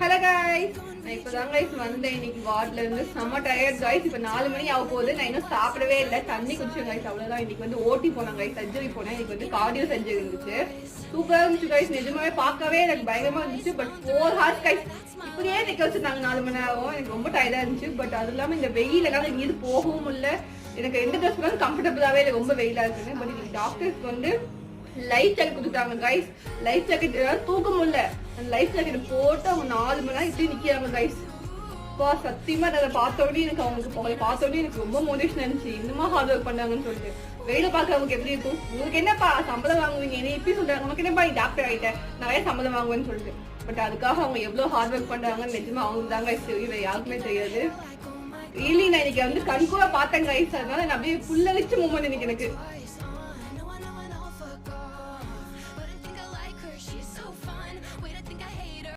Hello guys, நான் இப்போதான் guys வந்தேன். இன்னைக்கு வார்ட்ல இருந்து செம்ம டயர்ட் கைஸ். இப்போ 4 மணி ஆக போகுது. நான் இன்னும் சாப்பிடவே இல்லை, தண்ணி குடிச்சேன் கைஸ், அவ்வளோதான். இன்னைக்கு வந்து ஓட்டி போனேன் கைஸ், சர்ஜரி போனேன். இன்னைக்கு வந்து கார்டியோ சர்ஜரி இருந்துச்சு. சூப்பராக இருந்துச்சு கைஸ், நிஜமாவே பார்க்கவே எனக்கு பயங்கரமா இருந்துச்சு. பட் 4 hours கைஸ் இப்படியே நிற்க வச்சுருந்தாங்க 4 மணி நேரம். எனக்கு ரொம்ப டயர்டாக இருந்துச்சு. பட் அது இல்லாமல் இந்த வெயிலெல்லாம் இங்கிருந்து போகவும் இல்லை. எனக்கு எந்த ட்ரெஸ் பண்ணாலும் கம்ஃபர்டபுளாகவே இல்லை, ரொம்ப வெயிலாக இருக்குன்னு. பட் இன்னைக்கு டாக்டர்ஸ் வந்து லைஃப் ஜாக்கெட் கொடுத்தாங்க கைஸ். லைஃப் ஜாக்கெட் தூக்க முடியல. அந்த லைஃப் ஜாக்கெட் போட்டு அவங்க 4 மணி நேரம் இப்படி நிக்கிறாங்க கைஸ். இப்போ சத்தியமா அதை பார்த்தோடனே எனக்கு அவங்களுக்கு பார்த்தோடனே எனக்கு ரொம்ப மோட்டிவேஷன் இருந்துச்சு. இன்னுமா ஹார்ட் ஒர்க் பண்ணாங்கன்னு சொல்லிட்டு. வெயில பார்க்கறவங்களுக்கு எப்படி இருக்கும்? உங்களுக்கு என்னப்பா சம்பளம் வாங்குவீங்க, என்ன இப்படி சொல்றாங்க, நமக்கு என்னப்பா நீ டாக்டர் ஆகிட்டேன், நிறைய சம்பளம் வாங்குவேன்னு சொல்லிட்டு. பட் அதுக்காக அவங்க எவ்வளவு ஹார்ட் ஒர்க் பண்றாங்கன்னு நிஜமா அவங்க தாங்க தெரியும், வேற யாருக்குமே தெரியாது. ரியலி நான் இன்னைக்கு வந்து கண்கூட பார்த்தேன் கைஸ். அதனால நான் அப்படியே புல்லரிச்ச மூமெண்ட் இன்னைக்கு எனக்கு.